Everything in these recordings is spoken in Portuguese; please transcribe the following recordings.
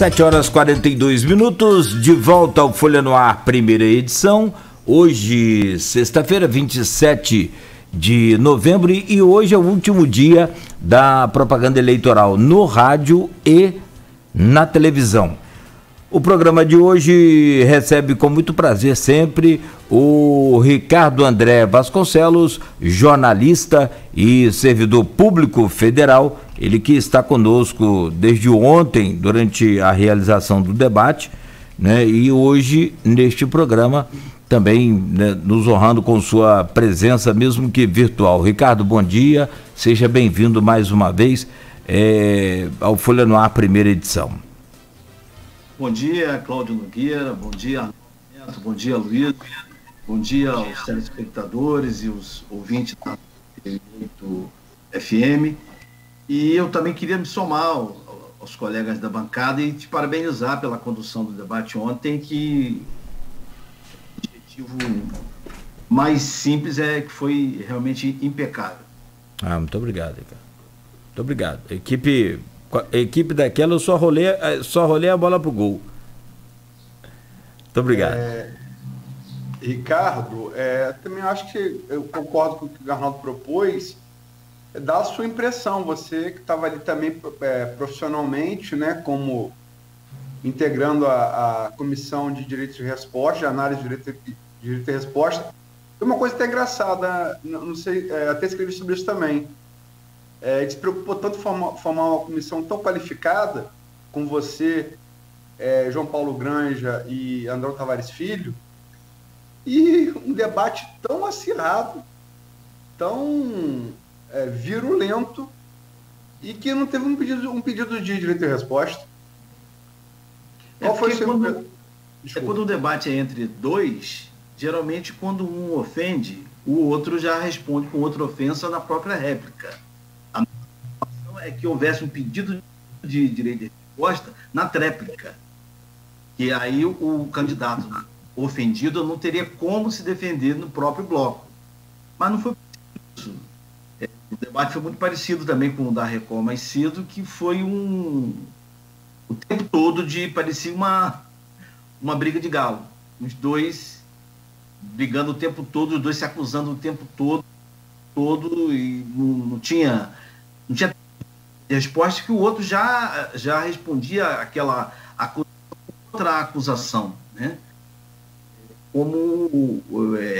7 horas 42 minutos, de volta ao Folha no Ar, primeira edição. Hoje, sexta-feira, 27 de novembro, e hoje é o último dia da propaganda eleitoral no rádio e na televisão. O programa de hoje recebe com muito prazer sempre o Ricardo André Vasconcelos, jornalista e servidor público federal, ele que está conosco desde ontem durante a realização do debate, né, e hoje neste programa também, né, nos honrando com sua presença, mesmo que virtual. Ricardo, bom dia, seja bem-vindo mais uma vez ao Folha no Ar, primeira edição. Bom dia, Cláudio Nogueira, bom dia, Neto, bom dia, Luiz, bom dia aos telespectadores e os ouvintes da 8 FM. E eu também queria me somar aos colegas da bancada e te parabenizar pela condução do debate ontem, que o objetivo mais simples é que foi realmente impecável. Muito obrigado, Ricardo. Muito obrigado. A equipe daquela eu só rolei a bola pro gol. Muito obrigado. Ricardo, também acho que eu concordo com o que o Arnaldo propôs. Dá a sua impressão, você que estava ali também profissionalmente, né, como integrando a Comissão de Direitos de Resposta, de Análise de Direito e Resposta. Tem uma coisa até engraçada, não sei, até escrevi sobre isso também. Ele se preocupou tanto em formar uma comissão tão qualificada, com você, João Paulo Granja e Andrão Tavares Filho, e um debate tão acirrado, tão virulento, e que não teve um pedido de direito e resposta. Qual foi o seu... Quando o debate é entre dois, geralmente quando um ofende, o outro já responde com outra ofensa na própria réplica. É que houvesse um pedido de direito de resposta na tréplica, que aí o candidato ofendido não teria como se defender no próprio bloco. Mas não foi isso. O debate foi muito parecido também com o da Record mais cedo, que foi o tempo todo parecia uma briga de galo. Os dois brigando o tempo todo, os dois se acusando o tempo todo e não tinha resposta, que o outro já respondia aquela outra acusação, né? Como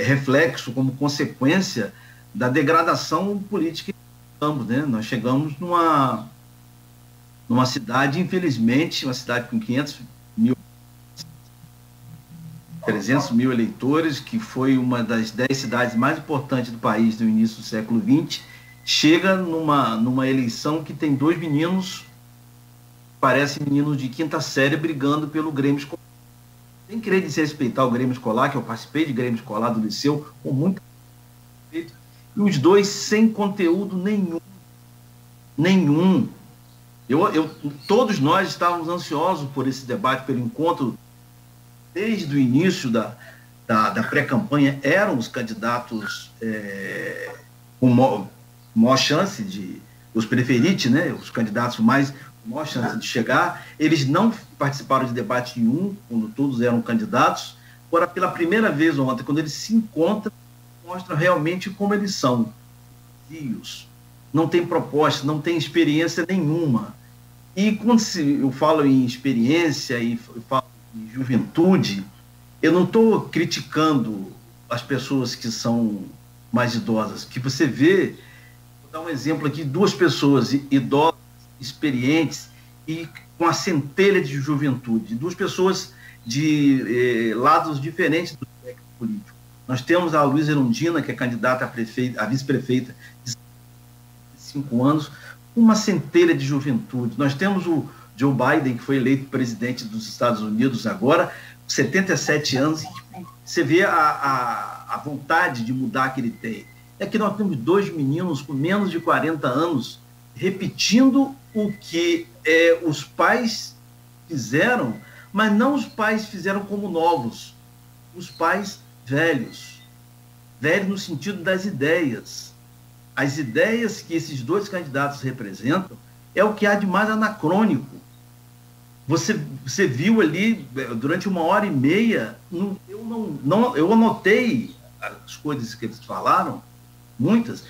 reflexo, como consequência da degradação política que estamos, né? Nós chegamos numa cidade, infelizmente, uma cidade com 300 mil eleitores, que foi uma das 10 cidades mais importantes do país no início do século XX, chega numa eleição que tem dois meninos, parecem meninos de quinta série, brigando pelo Grêmio Escolar. Sem querer desrespeitar o Grêmio Escolar, que eu participei de Grêmio Escolar do Liceu, com muito respeito, e os dois sem conteúdo nenhum. Todos nós estávamos ansiosos por esse debate, pelo encontro. Desde o início da pré-campanha, eram os candidatos com maior chance os preferidos, né, os candidatos com maior chance de chegar. Eles não participaram de debate nenhum, quando todos eram candidatos. Agora, pela primeira vez ontem, quando eles se encontram, mostram realmente como eles são. Não tem proposta, não tem experiência nenhuma. E quando eu falo em experiência e falo em juventude, eu não estou criticando as pessoas que são mais idosas, que você vê. Vou dar um exemplo aqui, duas pessoas idosas, experientes e com a centelha de juventude, duas pessoas de lados diferentes do espectro político. Nós temos a Luísa Erundina, que é candidata a vice-prefeita de 5 anos, uma centelha de juventude. Nós temos o Joe Biden, que foi eleito presidente dos Estados Unidos agora, 77 anos, e você vê a vontade de mudar que ele tem. É que nós temos dois meninos com menos de 40 anos repetindo o que os pais fizeram, mas não os pais fizeram como novos, os pais velhos no sentido das ideias. As ideias que esses dois candidatos representam é o que há de mais anacrônico. Você viu ali, durante 1h30, eu anotei as coisas que eles falaram, muitas,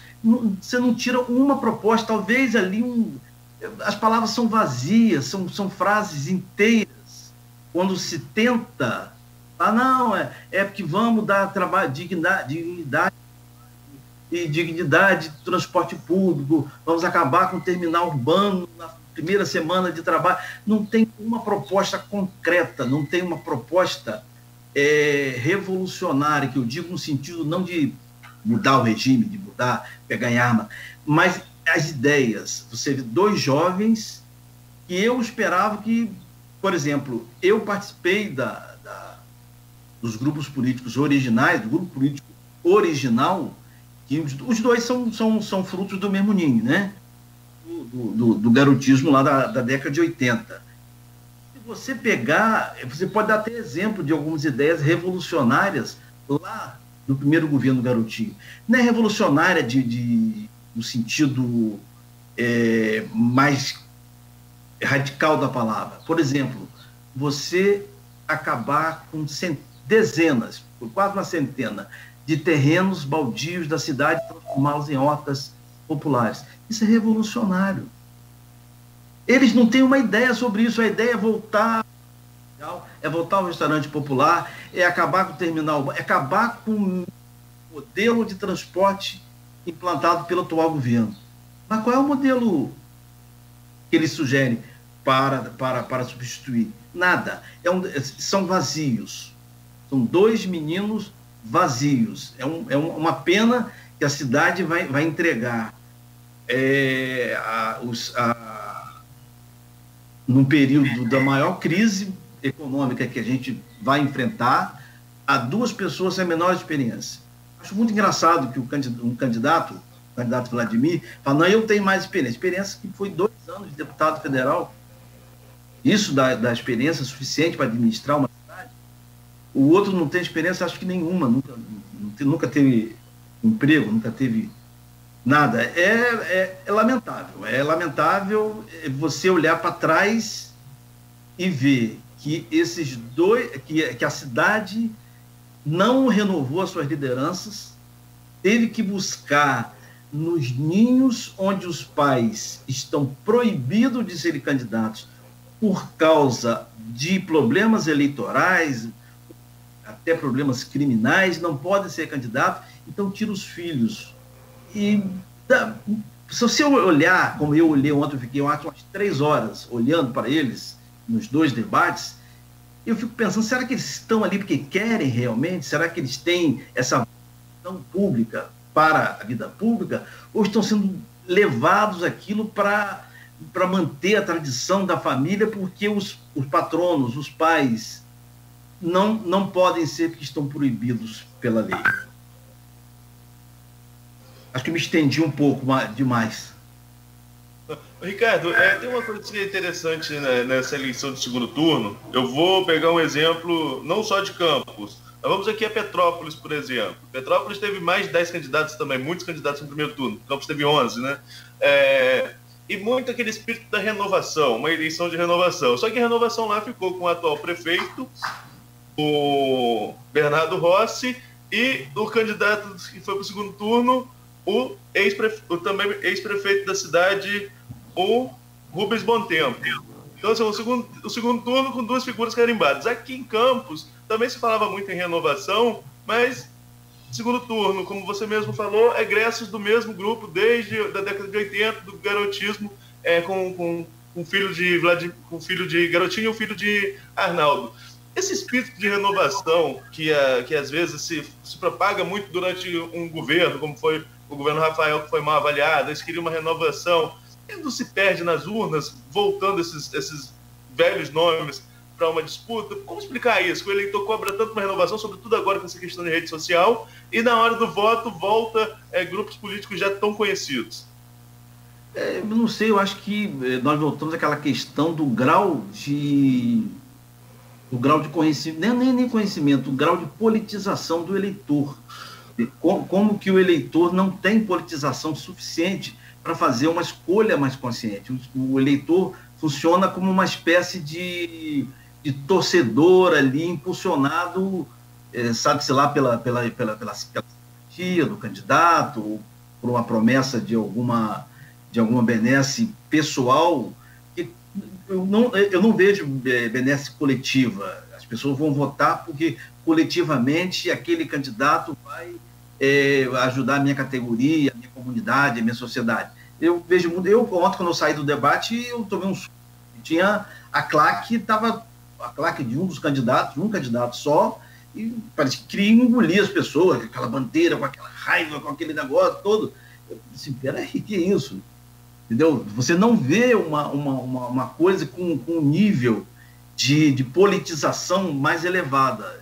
você não tira uma proposta, talvez ali as palavras são vazias, são frases inteiras, quando se tenta, não, é porque vamos dar trabalho, dignidade e dignidade de transporte público, vamos acabar com o terminal urbano na primeira semana de trabalho. Não tem uma proposta concreta, não tem uma proposta revolucionária, que eu digo no sentido não de mudar o regime, de ganhar arma, mas as ideias. Você vê 2 jovens que eu esperava que, por exemplo, eu participei dos grupos políticos originais, do grupo político original, que os dois são frutos do mesmo ninho, né? Do garotismo lá da década de 80. Se você pegar, você pode dar até exemplo de algumas ideias revolucionárias lá no primeiro governo Garotinho. Não é revolucionária no sentido mais radical da palavra. Por exemplo, você acabar com dezenas, quase uma centena, de terrenos baldios da cidade, transformá-los em hortas populares. Isso é revolucionário. Eles não têm uma ideia sobre isso. A ideia é voltar ao restaurante popular, é acabar com o terminal, é acabar com o modelo de transporte implantado pelo atual governo. Mas qual é o modelo que eles sugerem para substituir? Nada. São vazios. São 2 meninos vazios. É uma pena que a cidade vai entregar num período da maior crise econômica que a gente vai enfrentar, a 2 pessoas sem a menor experiência. Acho muito engraçado que um candidato, o candidato Vladimir, fala, não, eu tenho mais experiência. Experiência que foi 2 anos de deputado federal. Isso dá experiência suficiente para administrar uma cidade. O outro não tem experiência, acho que nenhuma, nunca teve emprego, nunca teve nada. É lamentável. É lamentável você olhar para trás e ver que esses dois, que a cidade não renovou as suas lideranças, teve que buscar nos ninhos onde os pais estão proibidos de serem candidatos por causa de problemas eleitorais, até problemas criminais, não podem ser candidatos, então tira os filhos. E se você olhar, como eu olhei ontem, eu fiquei umas 3 horas olhando para eles, nos 2 debates, eu fico pensando, será que eles estão ali porque querem realmente? Será que eles têm essa visão pública para a vida pública? Ou estão sendo levados aquilo para manter a tradição da família, porque os patronos, os pais, não podem ser porque estão proibidos pela lei? Acho que me estendi um pouco demais. Ricardo, tem uma coisa que é interessante, né, nessa eleição de segundo turno. Eu vou pegar um exemplo não só de Campos. Nós vamos aqui a Petrópolis, por exemplo. Petrópolis teve mais de 10 candidatos também, muitos candidatos no primeiro turno. Campos teve 11, né? E muito aquele espírito da renovação, uma eleição de renovação. Só que a renovação lá ficou com o atual prefeito, o Bernardo Rossi, e o candidato que foi para o segundo turno, o também ex-prefeito da cidade, o Rubens Bontempo. Então, assim, o segundo turno com 2 figuras carimbadas. Aqui em Campos também se falava muito em renovação, mas segundo turno, como você mesmo falou, egressos do mesmo grupo desde a década de 80, do garotismo, com filho de Garotinho e o filho de Arnaldo. Esse espírito de renovação que às vezes se propaga muito durante um governo, como foi o governo Rafael, que foi mal avaliado, eles queriam uma renovação, ele não se perde nas urnas, voltando esses velhos nomes para uma disputa? Como explicar isso? Que o eleitor cobra tanto uma renovação, sobretudo agora com essa questão de rede social, e na hora do voto volta grupos políticos já tão conhecidos? Eu não sei, eu acho que nós voltamos àquela questão do grau de conhecimento, nem conhecimento, o grau de politização do eleitor. Como que o eleitor não tem politização suficiente para fazer uma escolha mais consciente. O eleitor funciona como uma espécie de torcedor ali, impulsionado, sabe-se lá, pela simpatia do candidato, ou por uma promessa de alguma benesse pessoal. Eu não vejo benesse coletiva. As pessoas vão votar porque coletivamente aquele candidato vai ajudar a minha categoria, a minha comunidade, a minha sociedade. Eu vejo muito. Ontem, quando eu saí do debate, eu tomei um susto. Tinha a claque de um dos candidatos, um candidato só, e parece que queria engolir as pessoas, com aquela bandeira, com aquela raiva, com aquele negócio todo. Eu disse, peraí, que é isso? Entendeu? Você não vê uma coisa com um nível de politização mais elevada.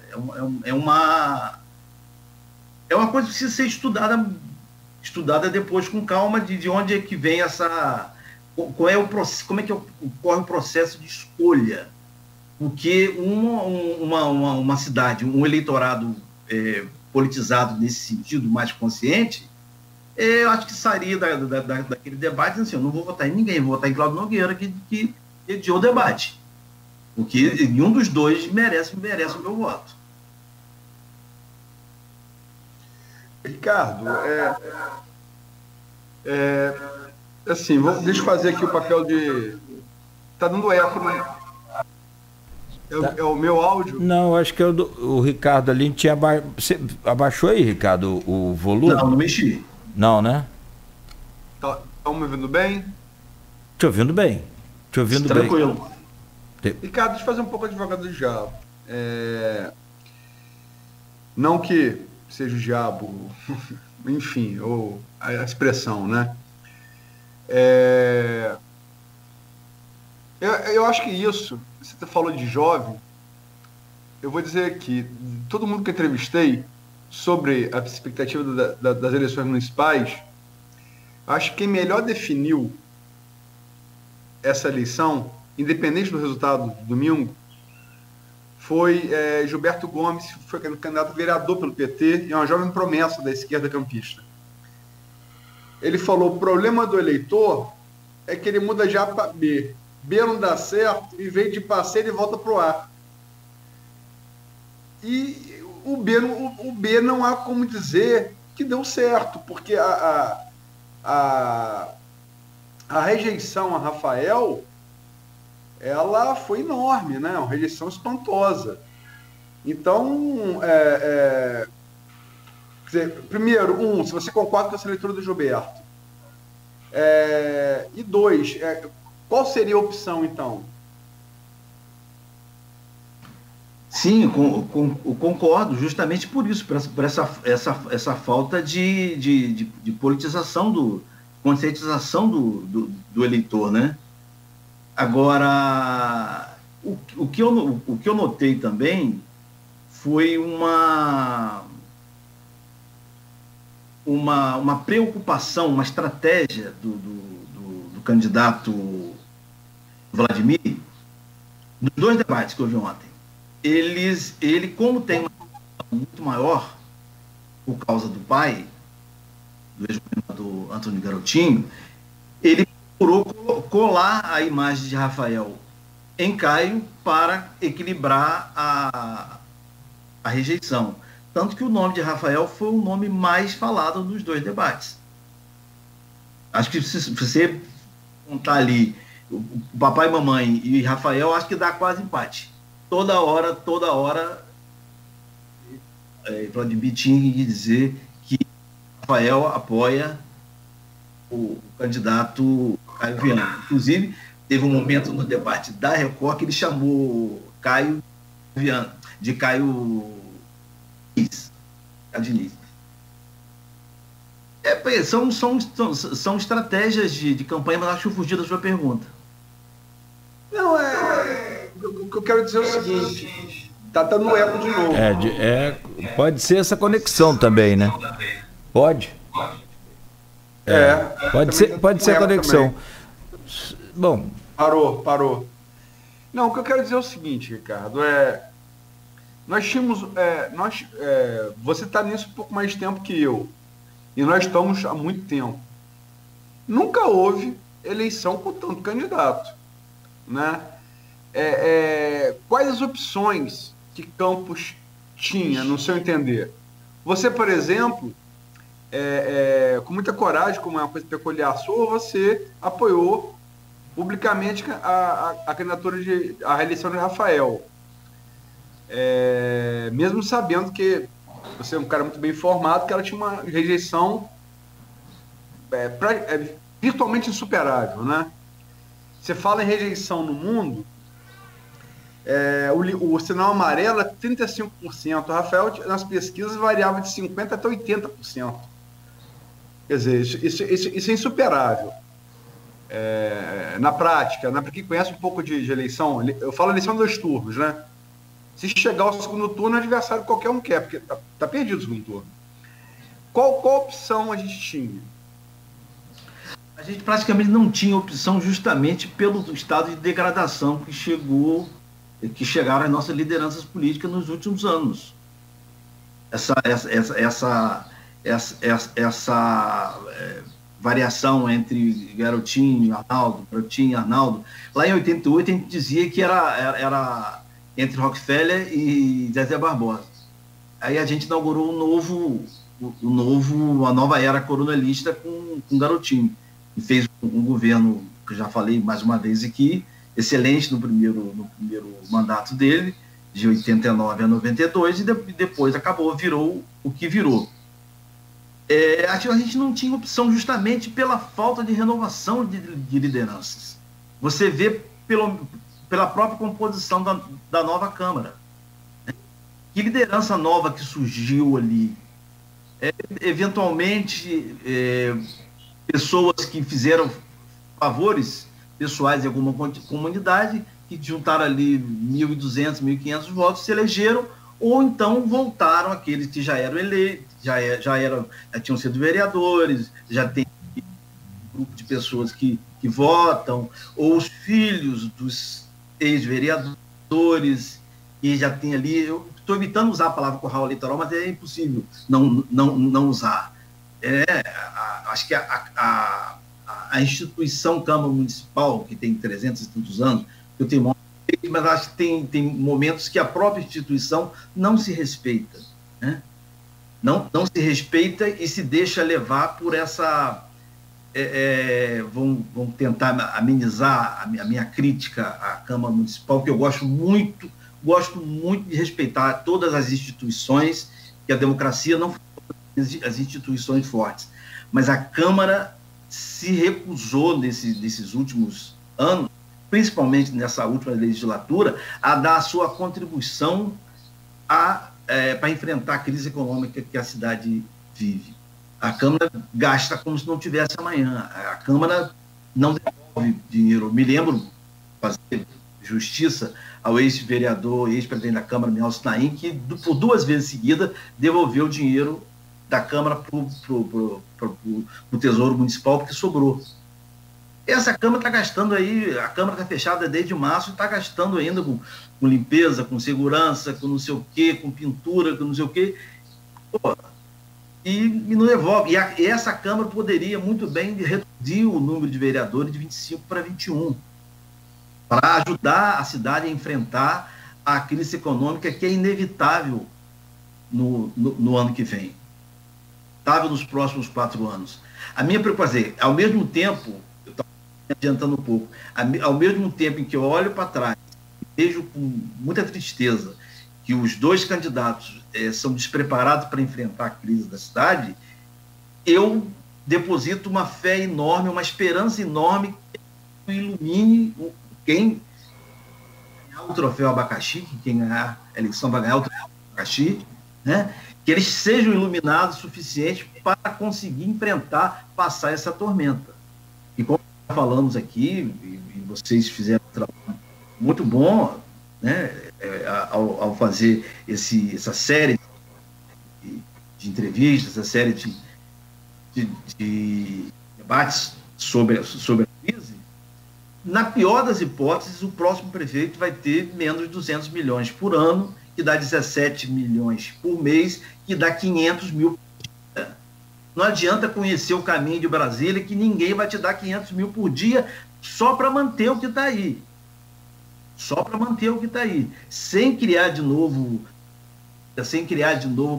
É uma coisa que precisa ser estudada depois com calma, de onde é que vem essa... Qual é o processo, como é que ocorre o processo de escolha. Porque uma cidade, um eleitorado politizado nesse sentido, mais consciente, eu acho que sairia daquele debate dizendo assim, eu não vou votar em ninguém, vou votar em Cláudio Nogueira, que adiou o debate. Porque nenhum dos dois merece o meu voto. Ricardo, assim, deixa eu fazer aqui o papel de... Tá dando eco, né? É o meu áudio? Não, acho que o Ricardo ali tinha... Você abaixou aí, Ricardo, o volume? Não mexi. Não, né? Tá me ouvindo bem? Te ouvindo bem. Tranquilo. Ricardo, deixa eu fazer um pouco advogado do diabo. Não que seja o diabo, enfim, ou a expressão, né? Eu acho que isso, você falou de jovem, eu vou dizer que todo mundo que eu entrevistei sobre a expectativa das eleições municipais, acho que quem melhor definiu essa eleição, independente do resultado do domingo, foi Gilberto Gomes, que foi candidato a vereador pelo PT e é uma jovem promessa da esquerda campista. Ele falou, o problema do eleitor é que ele muda de A para B. B não dá certo, e vem de passeio e volta para o A. E o B não há como dizer que deu certo, porque a rejeição a Rafael, ela foi enorme, né? Uma rejeição espantosa. Então, quer dizer, primeiro, se você concorda com essa leitura do Gilberto, e dois, qual seria a opção, então? Sim, concordo, justamente por isso, por essa falta de politização, conscientização do eleitor, né? Agora, o que eu notei também foi uma preocupação, uma estratégia do candidato Vladimir, nos dois debates que houve ontem. Ele, como tem uma muito maior, por causa do pai, do ex-governador Antônio Garotinho, ele procurou colar a imagem de Rafael em Caio para equilibrar a rejeição. Tanto que o nome de Rafael foi o nome mais falado dos dois debates. Acho que se você contar ali o papai e mamãe e Rafael, acho que dá quase empate. Toda hora, Vladimir tinha que dizer que Rafael apoia o candidato Caio Viana. Inclusive, teve um momento no debate da Record que ele chamou Caio Viana, de Caio Diniz. São estratégias de campanha, mas acho que eu fugi da sua pergunta. Não, o que eu quero dizer é o seguinte, tá dando eco de novo. Pode ser essa conexão também, né? Pode. Pode ser a conexão. Também. Bom. Parou. Não, o que eu quero dizer é o seguinte, Ricardo, nós tínhamos, você está nisso um pouco mais de tempo que eu, e nós estamos há muito tempo. Nunca houve eleição com tanto candidato. né? Quais as opções que Campos tinha, no seu entender? Você, por exemplo, com muita coragem, como é uma coisa peculiar sua, você apoiou publicamente a candidatura à reeleição de Rafael. Mesmo sabendo que você é um cara muito bem informado, que ela tinha uma rejeição virtualmente insuperável, né? Você fala em rejeição no mundo, o sinal amarelo é 35%, o Rafael nas pesquisas variava de 50% até 80%. Quer dizer, isso é insuperável. Na prática, né? Para quem conhece um pouco de eleição, eu falo eleição de 2 turnos, né? Se chegar ao segundo turno, o adversário qualquer um quer, porque tá perdido o segundo turno. Qual opção a gente tinha? A gente praticamente não tinha opção justamente pelo estado de degradação que chegaram as nossas lideranças políticas nos últimos anos. Essa variação entre Garotinho e Arnaldo. Lá em 88 a gente dizia que era entre Rockefeller e Zezé Barbosa. Aí a gente inaugurou a nova era coronelista com Garotinho, e fez um governo, que eu já falei mais uma vez aqui, excelente no primeiro mandato dele, de 89 a 92, e depois virou o que virou. A gente não tinha opção justamente pela falta de renovação de lideranças. Você vê pela própria composição da nova Câmara. Que liderança nova que surgiu ali? Eventualmente, pessoas que fizeram favores pessoais em alguma comunidade, que juntaram ali 1.200, 1.500 votos, se elegeram, ou então voltaram aqueles que já eram eleitos, já tinham sido vereadores, já tem um grupo de pessoas que votam, ou os filhos dos ex-vereadores, que já tem ali... Eu estou evitando usar a palavra curral eleitoral, mas é impossível não usar. Acho que a instituição Câmara Municipal, que tem 300 e tantos anos, eu tenho, mas acho que tem momentos que a própria instituição não se respeita, né? Não se respeita e se deixa levar por essa... vão tentar amenizar a minha crítica à Câmara Municipal, que eu gosto muito de respeitar todas as instituições, que a democracia não as instituições fortes, mas a Câmara se recusou nesses últimos anos, principalmente nessa última legislatura, a dar a sua contribuição para enfrentar a crise econômica que a cidade vive. A Câmara gasta como se não tivesse amanhã. A Câmara não devolve dinheiro. Me lembro, fazer justiça ao ex-vereador, ex-presidente da Câmara, Nelson Naim, que por 2 vezes seguidas devolveu o dinheiro da Câmara para o Tesouro Municipal, porque sobrou. Essa Câmara está gastando aí, a Câmara está fechada desde março, está gastando ainda com limpeza, com segurança, com não sei o quê, com pintura, com não sei o quê. Pô, e não devolve. E essa Câmara poderia muito bem reduzir o número de vereadores de 25 para 21, para ajudar a cidade a enfrentar a crise econômica que é inevitável no ano que vem. Inevitável nos próximos 4 anos. A minha preocupação, ao mesmo tempo, eu estou adiantando um pouco, ao mesmo tempo em que eu olho para trás, vejo com muita tristeza que os 2 candidatos são despreparados para enfrentar a crise da cidade, eu deposito uma fé enorme, uma esperança enorme que ilumine quem ganhar o troféu abacaxi, que quem ganhar a eleição vai ganhar o troféu abacaxi, né? Que eles sejam iluminados o suficiente para conseguir enfrentar, passar essa tormenta. E como falamos aqui, e vocês fizeram um trabalho muito bom, né, ao fazer essa série de entrevistas, essa série de debates sobre a crise, na pior das hipóteses, o próximo prefeito vai ter menos de 200 milhões por ano, que dá 17 milhões por mês, que dá 500 mil por dia. Não adianta conhecer o caminho de Brasília, que ninguém vai te dar 500 mil por dia só para manter o que está aí. só para manter o que está aí, sem criar de novo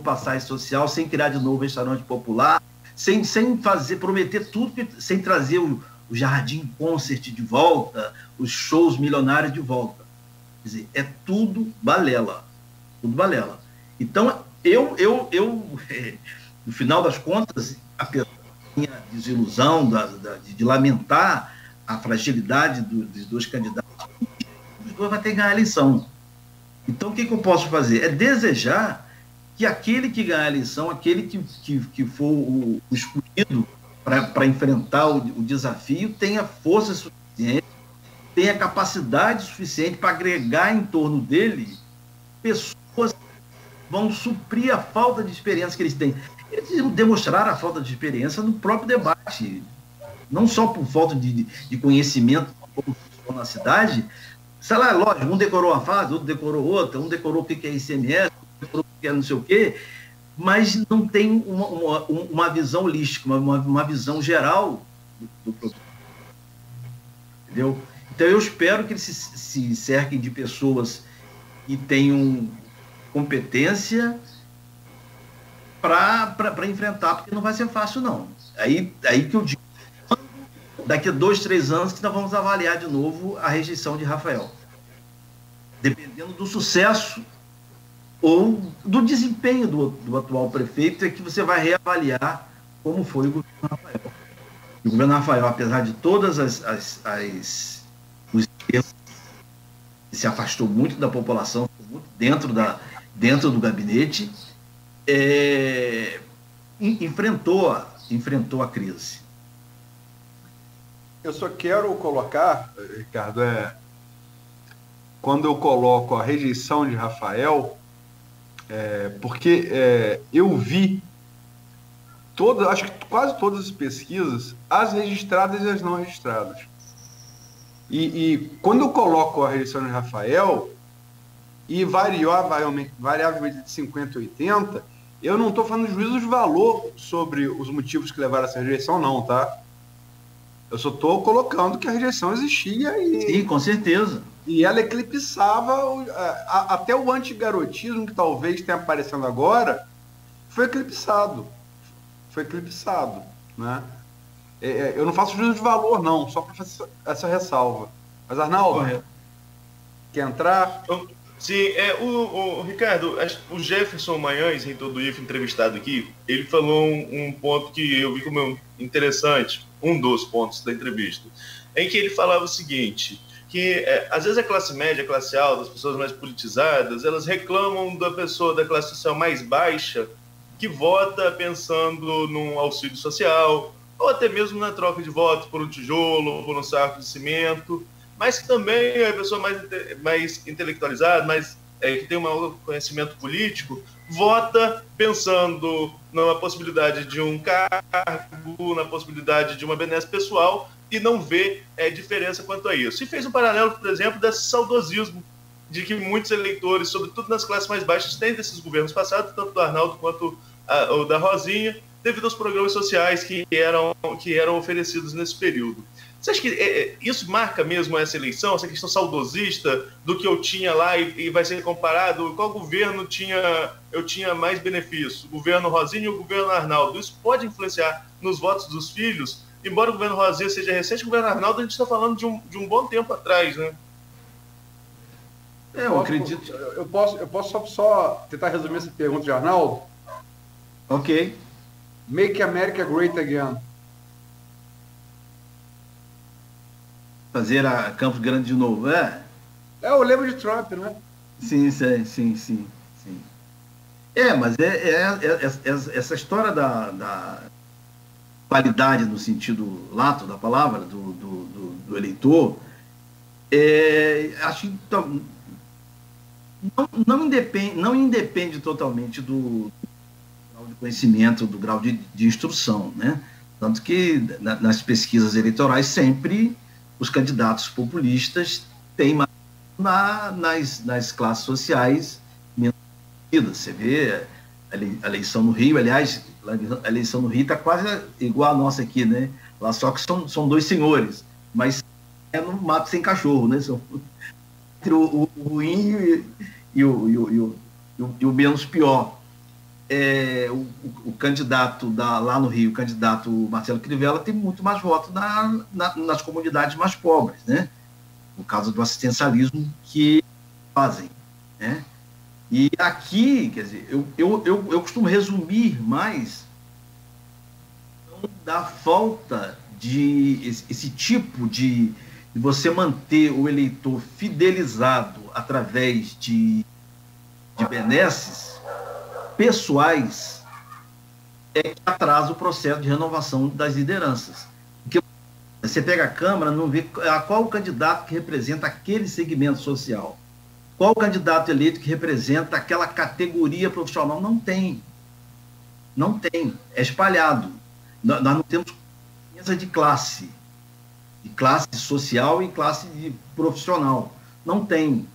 passagem social, sem criar de novo restaurante popular, sem prometer tudo, sem trazer o Jardim Concert de volta, os shows milionários de volta. Quer dizer, é tudo balela. Tudo balela. Então, no final das contas, apesar da minha desilusão, de lamentar a fragilidade dos dois candidatos, os dois vão ter que ganhar a eleição. Então, o que eu posso fazer? É desejar que aquele que ganhar a eleição, aquele que for o escolhido para enfrentar o desafio, tenha força suficiente, tenha capacidade suficiente para agregar em torno dele pessoas que vão suprir a falta de experiência que eles têm. Eles demonstraram a falta de experiência no próprio debate, não só por falta de conhecimento como funciona na cidade. Sei lá, lógico, um decorou uma fase, outro decorou outra, um decorou o que é ICMS, outro decorou o que é não sei o quê, mas não tem uma visão holística, uma visão geral do produto. Entendeu? Então, eu espero que eles se cerquem de pessoas que tenham competência para enfrentar, porque não vai ser fácil, não. Aí que eu digo, daqui a 2, 3 anos que nós vamos avaliar de novo a rejeição de Rafael. Dependendo do sucesso ou do desempenho do atual prefeito, é que você vai reavaliar como foi o governo Rafael. O governo Rafael, apesar de todas os erros, se afastou muito da população, muito dentro do gabinete, enfrentou a crise. Eu só quero colocar, Ricardo, quando eu coloco a rejeição de Rafael, porque eu vi acho que quase todas as pesquisas, as registradas e as não registradas. E quando eu coloco a rejeição de Rafael, e variavelmente de 50 a 80, eu não estou falando de juízo de valor sobre os motivos que levaram a essa rejeição, não, tá? Eu só estou colocando que a rejeição existia Sim, com certeza. E ela eclipsava até o antigarotismo, que talvez tenha aparecendo agora, foi eclipsado. Né? Eu não faço juízo de valor, não, só para fazer essa ressalva. Mas, Arnaldo, quer entrar? Sim, o Ricardo, o Jefferson Manhães, reitor do IFE, entrevistado aqui, ele falou um ponto que eu vi como interessante, um dos pontos da entrevista, em que ele falava o seguinte, que às vezes a classe média, a classe alta, as pessoas mais politizadas, elas reclamam da pessoa da classe social mais baixa que vota pensando num auxílio social, ou até mesmo na troca de votos por um tijolo, ou por um saco de cimento, mas que também é a pessoa mais intelectualizada, que tem um maior conhecimento político, vota pensando na possibilidade de um cargo, na possibilidade de uma benesse pessoal, e não vê diferença quanto a isso. E fez um paralelo, por exemplo, desse saudosismo de que muitos eleitores, sobretudo nas classes mais baixas, têm desses governos passados, tanto do Arnaldo quanto o da Rosinha, devido aos programas sociais que eram oferecidos nesse período. Você acha que isso marca mesmo essa eleição, essa questão saudosista do que eu tinha lá e vai ser comparado? Qual governo eu tinha mais benefício? O governo Rosinha ou o governo Arnaldo? Isso pode influenciar nos votos dos filhos? Embora o governo Rosinha seja recente, o governo Arnaldo a gente está falando de um bom tempo atrás, né? Eu acredito. Eu posso só tentar resumir essa pergunta de Arnaldo? Ok. Make America Great Again. Fazer a Campos Grande de novo, o lema de Trump, né? Sim. Mas essa história da qualidade no sentido lato da palavra, do eleitor, acho que não independe totalmente do grau de conhecimento, do grau de instrução, né? Tanto que nas pesquisas eleitorais sempre os candidatos populistas têm mais nas classes sociais menos. Você vê a eleição no Rio, aliás, a eleição no Rio está quase igual a nossa aqui, né? Lá só que são dois senhores, mas no mato sem cachorro, né? entre o ruim e o menos pior. O candidato lá no Rio, o candidato Marcelo Crivella, tem muito mais votos nas comunidades mais pobres, né? Por causa do assistencialismo que fazem, né? E aqui, quer dizer, eu costumo resumir mais da falta de esse tipo de você manter o eleitor fidelizado através de benesses pessoais que atrasa o processo de renovação das lideranças. Porque você pega a Câmara, não vê qual o candidato que representa aquele segmento social, qual o candidato eleito que representa aquela categoria profissional. Não tem, é espalhado. Nós não temos consciência de classe social e classe profissional. Não tem.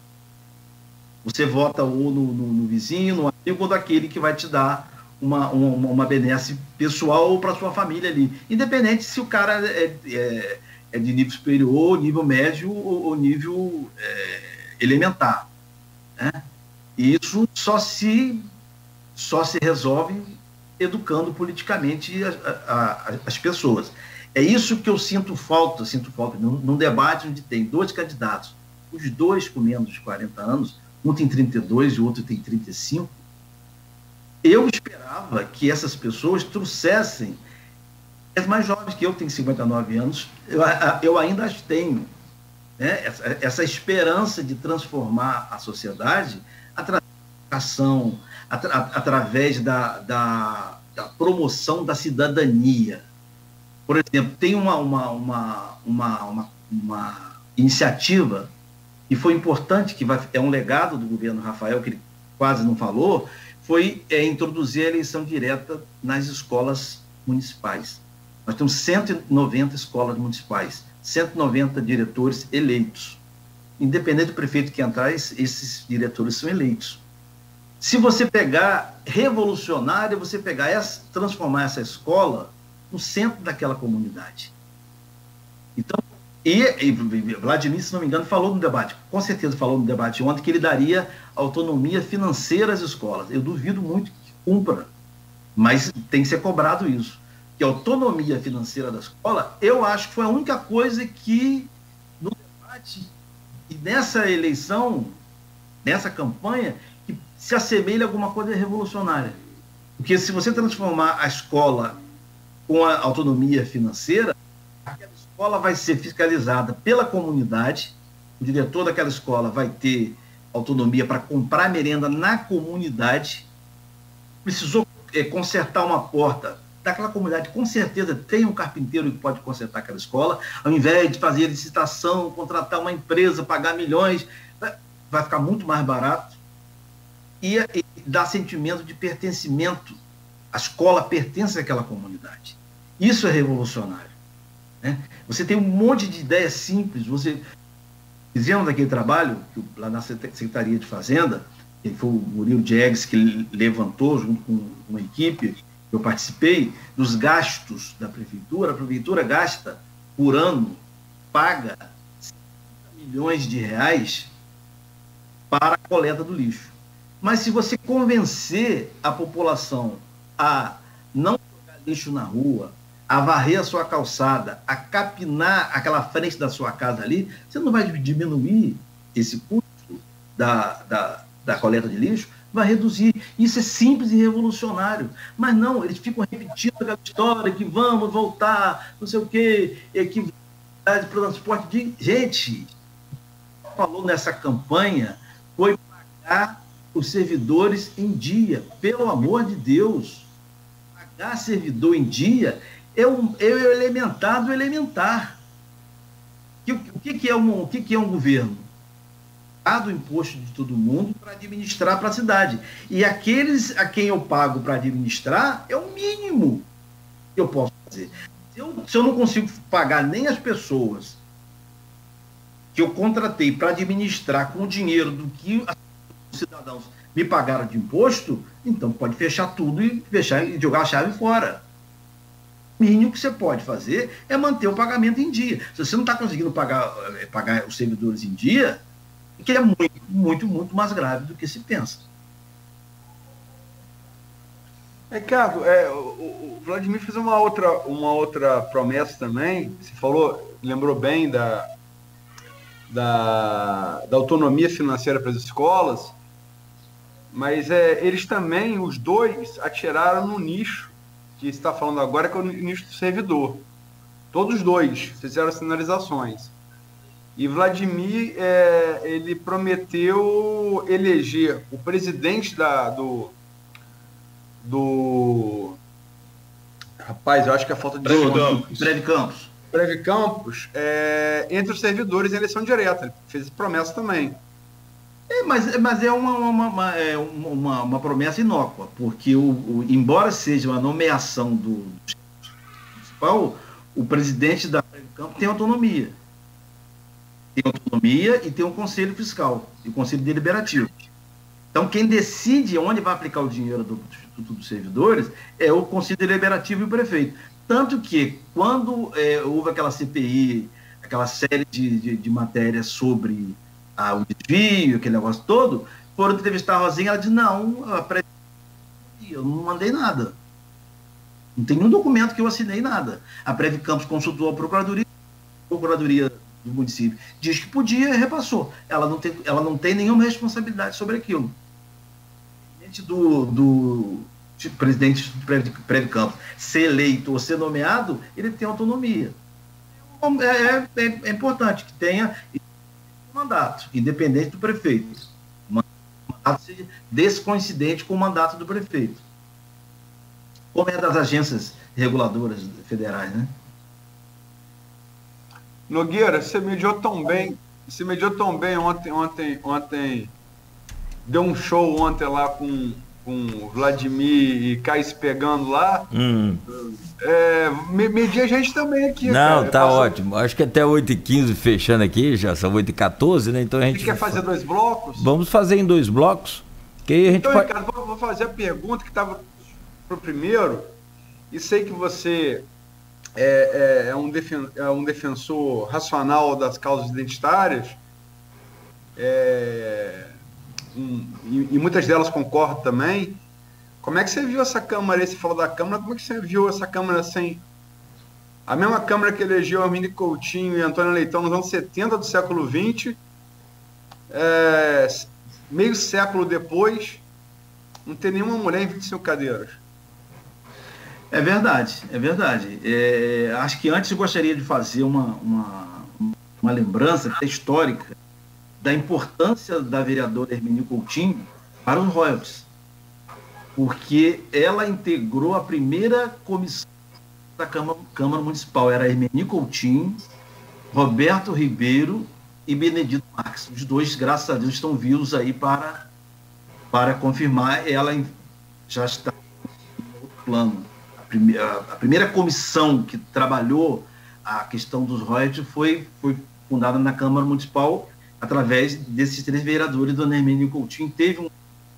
Você vota ou no vizinho, no amigo, ou daquele que vai te dar uma benesse pessoal ou para sua família ali. Independente se o cara é de nível superior, nível médio ou nível elementar. Né? E isso só se resolve educando politicamente as pessoas. É isso que eu sinto falta num debate onde tem dois candidatos, os dois com menos de 40 anos, um tem 32 e o outro tem 35. Eu esperava que essas pessoas trouxessem, as mais jovens que eu, tenho 59 anos, eu ainda as tenho, né? Essa esperança de transformar a sociedade através da educação, através da promoção da cidadania. Por exemplo, tem uma iniciativa e foi importante, que é um legado do governo Rafael, que ele quase não falou, foi introduzir a eleição direta nas escolas municipais. Nós temos 190 escolas municipais, 190 diretores eleitos. Independente do prefeito que entrar, esses diretores são eleitos. Se você pegar revolucionário, você transformar essa escola no centro daquela comunidade. Então, e Vladimir, se não me engano, falou no debate, com certeza falou no debate ontem, que ele daria autonomia financeira às escolas. Eu duvido muito que cumpra, mas tem que ser cobrado isso. Que a autonomia financeira da escola, eu acho que foi a única coisa que, no debate e nessa eleição, nessa campanha, que se assemelha a alguma coisa revolucionária. Porque se você transformar a escola com a autonomia financeira, aquela escola vai ser fiscalizada pela comunidade, o diretor daquela escola vai ter autonomia para comprar merenda na comunidade, precisou consertar uma porta daquela comunidade, com certeza tem um carpinteiro que pode consertar aquela escola, ao invés de fazer licitação, contratar uma empresa, pagar milhões, vai ficar muito mais barato e dá sentimento de pertencimento. A escola pertence àquela comunidade. Isso é revolucionário. Né? Você tem um monte de ideias simples. Fizemos aquele trabalho lá na Secretaria de Fazenda, que foi o Murilo Diegues que levantou, junto com uma equipe que eu participei, dos gastos da prefeitura. A prefeitura gasta, por ano, paga 50 milhões de reais para a coleta do lixo. Mas se você convencer a população a não jogar lixo na rua, a varrer a sua calçada, a capinar aquela frente da sua casa ali, você não vai diminuir esse custo da coleta de lixo, vai reduzir. Isso é simples e revolucionário. Mas não, eles ficam repetindo aquela história que vamos voltar, não sei o quê, que para o transporte de... Gente, falou nessa campanha foi pagar os servidores em dia. Pelo amor de Deus, pagar servidor em dia é o elementar do elementar. O que é um governo? Pagar o imposto de todo mundo para administrar para a cidade. E aqueles a quem eu pago para administrar é o mínimo que eu posso fazer. Se eu não consigo pagar nem as pessoas que eu contratei para administrar com o dinheiro do que os cidadãos me pagaram de imposto, então pode fechar tudo e jogar a chave fora. O mínimo que você pode fazer é manter o pagamento em dia. Se você não está conseguindo pagar os servidores em dia, que é muito, muito, muito mais grave do que se pensa. Ricardo, o Vladimir fez uma outra promessa também. Você falou, lembrou bem da autonomia financeira para as escolas, mas eles também, os dois, atiraram no nicho que está falando agora, que é o nicho do servidor. Todos os dois fizeram sinalizações. E Vladimir, ele prometeu eleger o presidente Rapaz, eu acho que a falta de Breve Campos, entre os servidores em eleição direta. Ele fez essa promessa também. Mas é uma promessa inócua, porque embora seja uma nomeação do municipal, o presidente da Breve Campos tem autonomia. Tem autonomia e tem um conselho fiscal e conselho deliberativo. Então, quem decide onde vai aplicar o dinheiro do Instituto dos Servidores é o Conselho Deliberativo e o prefeito. Tanto que, quando houve aquela CPI, aquela série de matérias sobre o desvio, aquele negócio todo, foram entrevistar a Rosinha, ela disse, não, eu não mandei nada. Não tem nenhum documento que eu assinei nada. A Breve Campos consultou a Procuradoria do município, diz que podia e repassou. Ela não tem nenhuma responsabilidade sobre aquilo. Do presidente do Breve Campos ser eleito ou ser nomeado, ele tem autonomia. É importante que tenha um mandato, independente do prefeito. Um mandato seja descoincidente com o mandato do prefeito. Como é das agências reguladoras federais, né? Nogueira, você mediou tão bem ontem. Deu um show ontem lá com o Vladimir e Caio se pegando lá. Medir a gente também aqui. Não, cara, tá ótimo. Acho que até 8h15 fechando aqui, já são 8h14, né? Então a gente. Você quer fazer 2 blocos? Vamos fazer em 2 blocos. Que aí a gente pode... Ricardo, vou fazer a pergunta que estava pro primeiro, e sei que você é um defensor racional das causas identitárias. E muitas delas concordam também. Como é que você viu essa Câmara aí? Você falou da Câmara, como é que você viu essa Câmara sem... A mesma Câmara que elegeu Hermínio Coutinho e Antônio Leitão nos anos 70 do século XX, meio século depois, não tem nenhuma mulher em 25 cadeiras. É verdade. Acho que antes eu gostaria de fazer uma lembrança histórica da importância da vereadora Hermínio Coutinho para os royalties, porque ela integrou a primeira comissão da Câmara Municipal. Era Hermínio Coutinho, Roberto Ribeiro e Benedito Marques. Os dois, graças a Deus, estão vivos aí para confirmar. Ela já está no outro plano. A primeira comissão que trabalhou a questão dos royalties foi fundada na Câmara Municipal através desses 3 vereadores. Dona Hermínio Coutinho teve um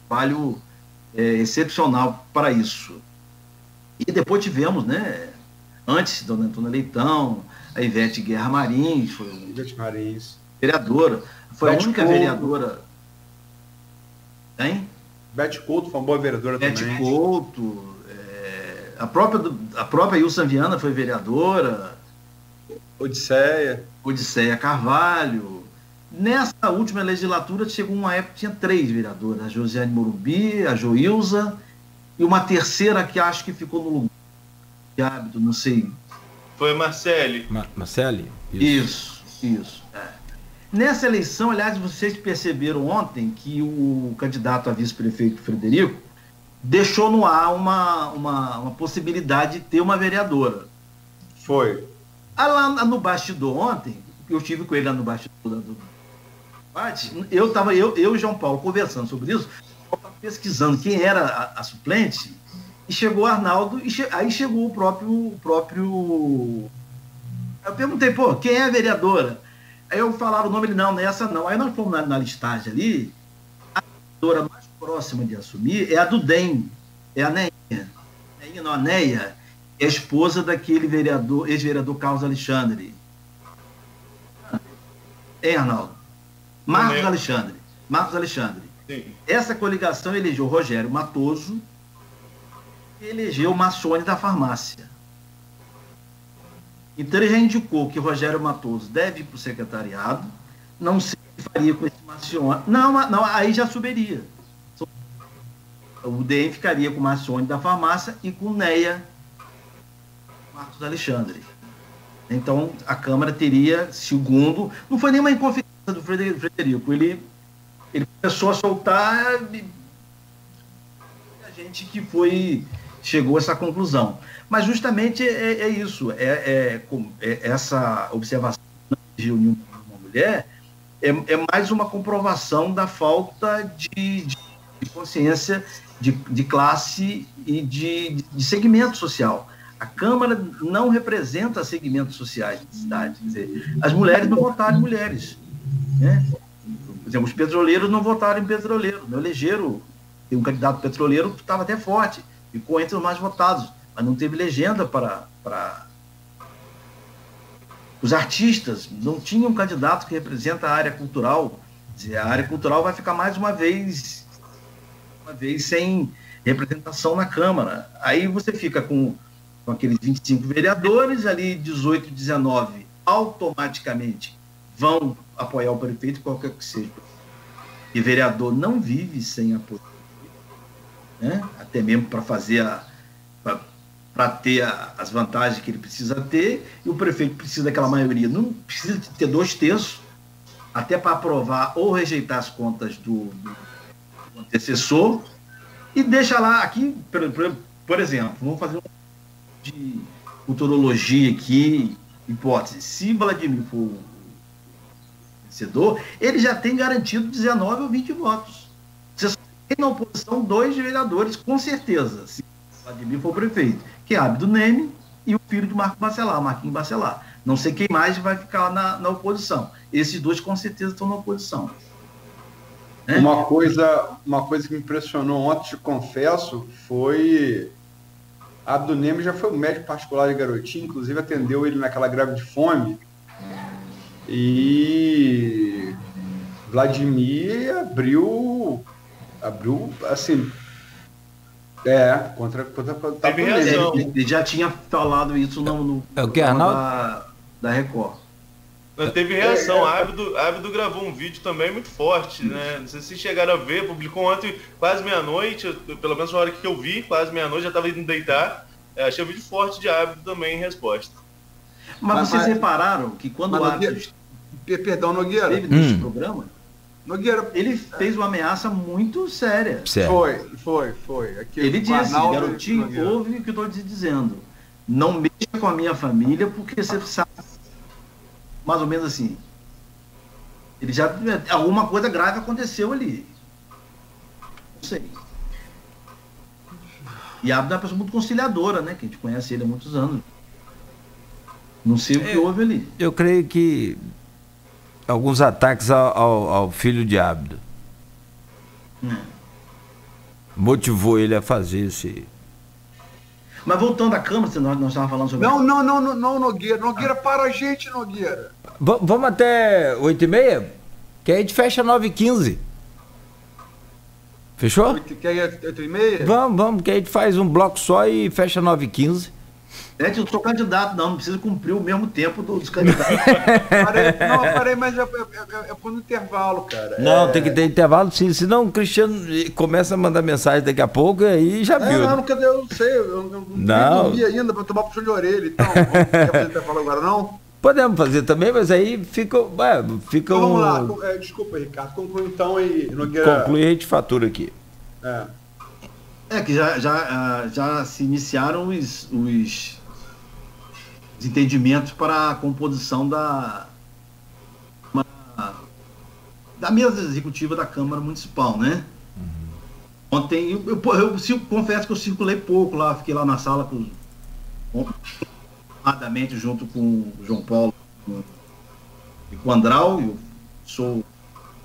trabalho excepcional para isso. E depois tivemos, né, antes, Dona Antônia Leitão, a Ivete Guerra Marins, foi vereadora, foi a única vereadora. Hein? Bete Couto foi uma boa vereadora também. Bete Couto, a própria Ilsa Viana foi vereadora. Odisseia Carvalho. Nessa última legislatura, chegou uma época que tinha 3 vereadoras, a Josiane Morumbi, a Joilza, e uma terceira que acho que ficou no lugar de hábito, não sei. Foi Marcele. Marcele? Isso. Nessa eleição, aliás, vocês perceberam ontem que o candidato a vice-prefeito Frederico deixou no ar uma possibilidade de ter uma vereadora. Foi. Lá no bastidor ontem, eu estive com ele lá no bastidor do eu e João Paulo conversando sobre isso, pesquisando quem era a suplente, e chegou o Arnaldo, aí chegou o próprio... Eu perguntei, quem é a vereadora? Aí eu falaram o nome, ele, não é essa não. Aí nós fomos na listagem ali, a vereadora mais próxima de assumir é a do DEM, é a Neia. A Neia é a esposa daquele ex-vereador Carlos Alexandre. Arnaldo? Marcos Alexandre. Marcos Alexandre. Sim. Essa coligação elegeu Rogério Matoso e elegeu Marcione da Farmácia. Então ele já indicou que Rogério Matoso deve ir para o secretariado, não sei o que faria com esse Marcione. Não, aí já subiria. O DEM ficaria com Marcione da Farmácia e com Neia Marcos Alexandre. Então a Câmara teria, segundo, não foi nenhuma inconfidência do Frederico, ele começou a soltar a gente que chegou a essa conclusão. Mas justamente é isso, essa observação de uma mulher é mais uma comprovação da falta de consciência de classe e de segmento social. A Câmara não representa segmentos sociais da cidade. Quer dizer, as mulheres não votaram em mulheres, né? Por exemplo, os petroleiros não votaram em petroleiro. Não elegeram. Tem um candidato petroleiro que estava até forte, ficou entre os mais votados, mas não teve legenda para... Os artistas não tinham um candidato que representa a área cultural. Quer dizer, a área cultural vai ficar mais uma vez sem representação na Câmara. Aí você fica com aqueles 25 vereadores, ali 18, 19, automaticamente vão apoiar o prefeito, qualquer que seja. E vereador não vive sem apoio, né? Até mesmo para fazer para ter as vantagens que ele precisa ter, e o prefeito precisa daquela maioria. Não precisa ter 2/3, até para aprovar ou rejeitar as contas do antecessor, e deixa lá, aqui, por exemplo, vamos fazer de futurologia aqui, hipótese, se Vladimir for vencedor, ele já tem garantido 19 ou 20 votos. Você só tem na oposição 2 vereadores, com certeza, se Vladimir for prefeito, que é Abdo Neme e o filho de Marquinhos Bacelar. Não sei quem mais vai ficar na oposição. Esses 2 com certeza estão na oposição. Né? Uma coisa que me impressionou ontem, te confesso, foi... Abdo Neme já foi um médico particular de Garotinho, inclusive atendeu ele naquela greve de fome. E Vladimir abriu assim, contra Teve razão. Ele já tinha falado isso no o que, Arnaldo? Da Record. Teve reação. Abdo gravou um vídeo também muito forte, né? Não sei se chegaram a ver, publicou ontem quase meia-noite, pelo menos na hora que eu vi, quase meia-noite, já estava indo deitar. Achei o vídeo forte de Abdo também em resposta. Mas vocês repararam que quando o Abdo... Perdão, Nogueira. Teve nesse programa, Nogueira, ele fez uma ameaça muito séria. Foi. Aqui, ele disse, Arnaldo, Garotinho, ouve o que eu estou te dizendo. Não mexa com a minha família, porque você sabe, mais ou menos assim, ele já, alguma coisa grave aconteceu ali. Não sei. E Abdo é uma pessoa muito conciliadora, né? Que a gente conhece ele há muitos anos. Não sei o que houve ali. Eu creio que alguns ataques ao filho de Abdo motivou ele a fazer esse... Mas voltando à Câmara, nós estávamos falando sobre... Não, Nogueira. Nogueira, para a gente, Nogueira. Vamos até 8h30? Que aí a gente fecha 9h15. Fechou? Quer ir 8h30? Vamos, que aí a gente faz um bloco só e fecha 9h15. Eu não sou candidato, não precisa cumprir o mesmo tempo dos candidatos. Parei, mas é por um intervalo, cara. Não, tem que ter intervalo, sim, senão o Cristiano começa a mandar mensagem daqui a pouco e aí já viu. Não, cadê? Eu não sei, eu não dormi ainda para tomar puxão de orelha, então. Quer fazer intervalo agora, não? Podemos fazer também, mas aí fica então, vamos lá, desculpa, Ricardo, conclui então e Nogueira... Conclui e a gente fatura aqui. Que já se iniciaram os entendimentos para a composição da mesa executiva da Câmara Municipal, né? Ontem, eu confesso que eu circulei pouco lá, fiquei lá na sala junto com o João Paulo e com o Andral. Eu sou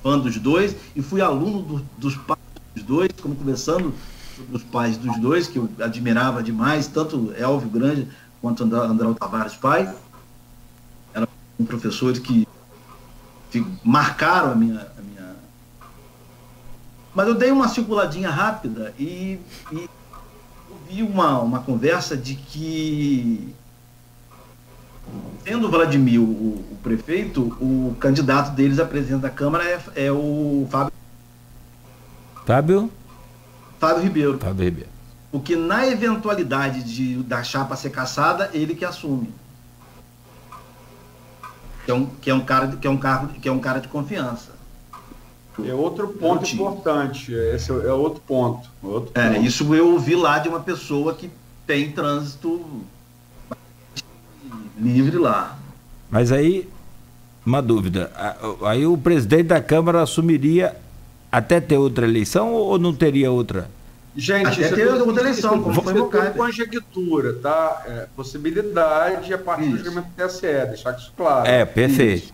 fã dos dois e fui aluno dos pais dos dois, como conversando sobre os pais dos dois, que eu admirava demais, tanto Elvio Grande quanto Andral Tavares pai. Eram professores que marcaram a minha... Mas eu dei uma circuladinha rápida e ouvi uma conversa de que, sendo o Vladimir o prefeito, o candidato deles a presidente da Câmara é o Fábio Ribeiro. Fábio Ribeiro. Porque na eventualidade da chapa ser cassada, ele que assume. Que é um cara de confiança. É outro ponto importante. Esse é outro ponto. Isso eu ouvi lá de uma pessoa que tem trânsito livre lá. Mas aí, uma dúvida. Aí o presidente da Câmara assumiria até ter outra eleição ou não teria outra? Gente, até ter outra eleição, como foi invocado. Conjectura, tá? Possibilidade a partir do julgamento do TSE, deixar isso claro. Perfeito.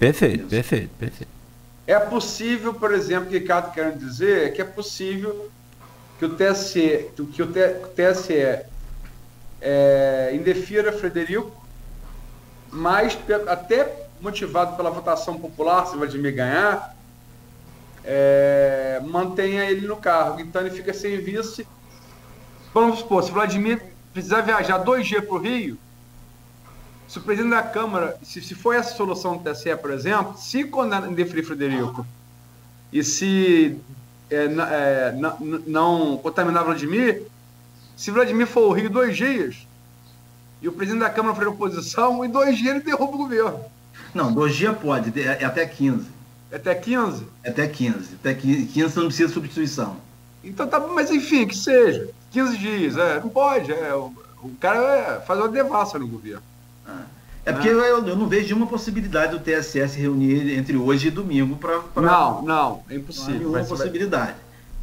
É possível, por exemplo, o que Ricardo quer dizer é que é possível que o TSE, indefira Frederico, mas até motivado pela votação popular, se Vladimir ganhar, mantenha ele no cargo. Então ele fica sem vice. Vamos supor, se Vladimir precisar viajar 2 dias para o Rio, se o presidente da Câmara, se for essa solução do TSE, por exemplo, se indeferir Frederico e se não contaminar Vladimir, se Vladimir for ao Rio 2 dias e o presidente da Câmara for oposição, em 2 dias ele derruba o governo. Não, 2 dias pode, é até 15. Até 15? Até 15. Até 15 não precisa de substituição. Então tá bom, mas enfim, que seja. 15 dias, não pode. O cara faz uma devassa no governo. Porque eu não vejo nenhuma possibilidade do TSE se reunir entre hoje e domingo para... Não, é impossível. Não há nenhuma possibilidade.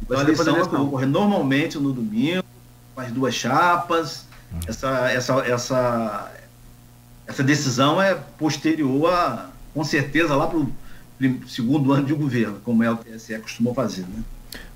Então a eleição vai ocorrer normalmente no domingo, com as 2 chapas. Essa decisão é posterior com certeza, lá para o 2º ano de governo, como o TSE costumou fazer, né?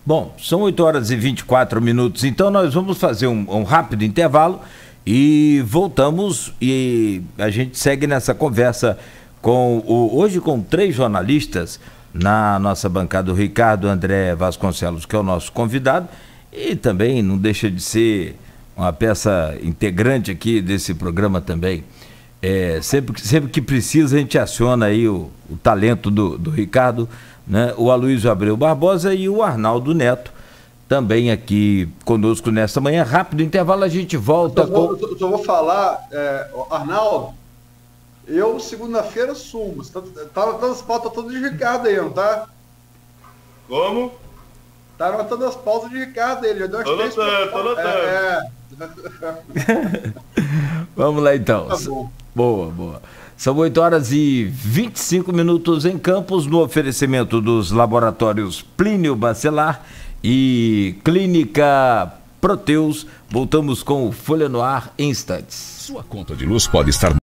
Bom, são 8h24, então nós vamos fazer um rápido intervalo e voltamos e a gente segue nessa conversa hoje com 3 jornalistas na nossa bancada, o Ricardo André Vasconcelos, que é o nosso convidado, e também não deixa de ser uma peça integrante aqui desse programa também. Sempre que precisa a gente aciona aí o talento do Ricardo, né? O Aloysio Abreu Barbosa e o Arnaldo Neto também aqui conosco nesta manhã. Rápido intervalo, a gente volta só vou falar, Arnaldo, eu segunda-feira sumo. Tá anotando as pautas todas de Ricardo aí, não tá? Como? Tá anotando as pautas de Ricardo aí. Tô anotando. Vamos lá então. Tá bom. Boa. São 8h25 em Campos, no oferecimento dos laboratórios Plínio Bacelar e Clínica Proteus. Voltamos com o Folha no Ar em instantes. Sua conta de luz pode estar